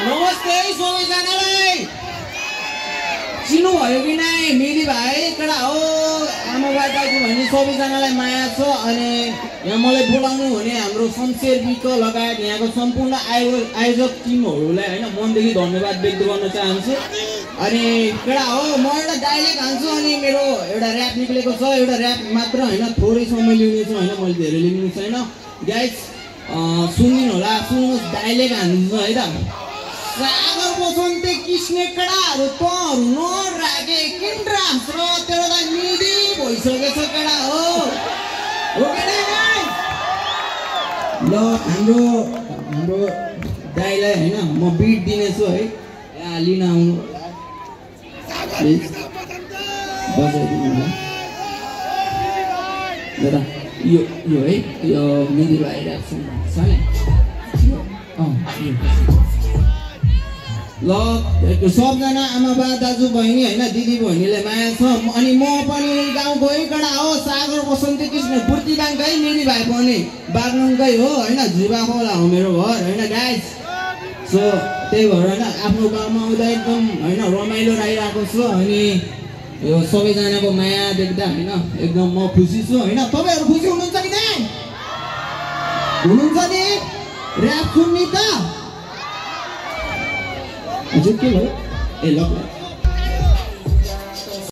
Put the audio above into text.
नमस्ते सबैजनालाई चिन्नुभयो कि नै मेरी भाइ कडा हो आमा बाबाको भन्ने सबैजनालाई माया छ अनि यहाँ मलाई बोलाउनु हुने हाम्रो शमशेर विक लगायत यहाँको सम्पूर्ण आयोजक टिमहरूलाई हैन मनदेखि धन्यवाद व्यक्त गर्न चाहन्छु अनि कडा हो म एउटा डायलेक्ट हान्छु अनि मेरो एउटा र्याप निक्लेको छ एउटा र्याप मात्र हैन थोरै समय लिउने छु हैन मैले धेरै लिनु छैन गाइस सुनिदिनु होला सुन्नुहोस् डायलेक्ट हान्छु है त सागर बसन्ते किस्ने कडाहरू तहरू नराखे किन राम्स र तेरोलाई मिल्दी भइसकेछ कडा हो कि नै ल हाम्रो दाइलाई हैन म बिट दिनेछु है यहाँ लिन आउनु प्लिज बजाइदिनु होला दादा यो है यो मेरी भाइ र्याप छ है ल सबजना आमा बा दाजु बहिनी हैन दिदी बहिनीलाई माया छ अनि म पनि गाउँकै कडा हो सागर बसन्ती कृष्ण बुर्तिबाङकै मेरी भाइ पनि बागलुङकै हो हैन झुबा खोला हो मेरो घर हैन गाइस सो त्यही भएर हैन आफ्नो गाउँमा आउँदा एकदम हैन रमाइलो रहिरहेको छु अनि यो सबैजनाको माया देख्दा हैन एकदम म खुसी छु हैन तपाईहरु खुसी हुनुहुन्छ कि नै हुनुहुन्छ नि र्याप सुन्नी त हजुर के भयो ए ल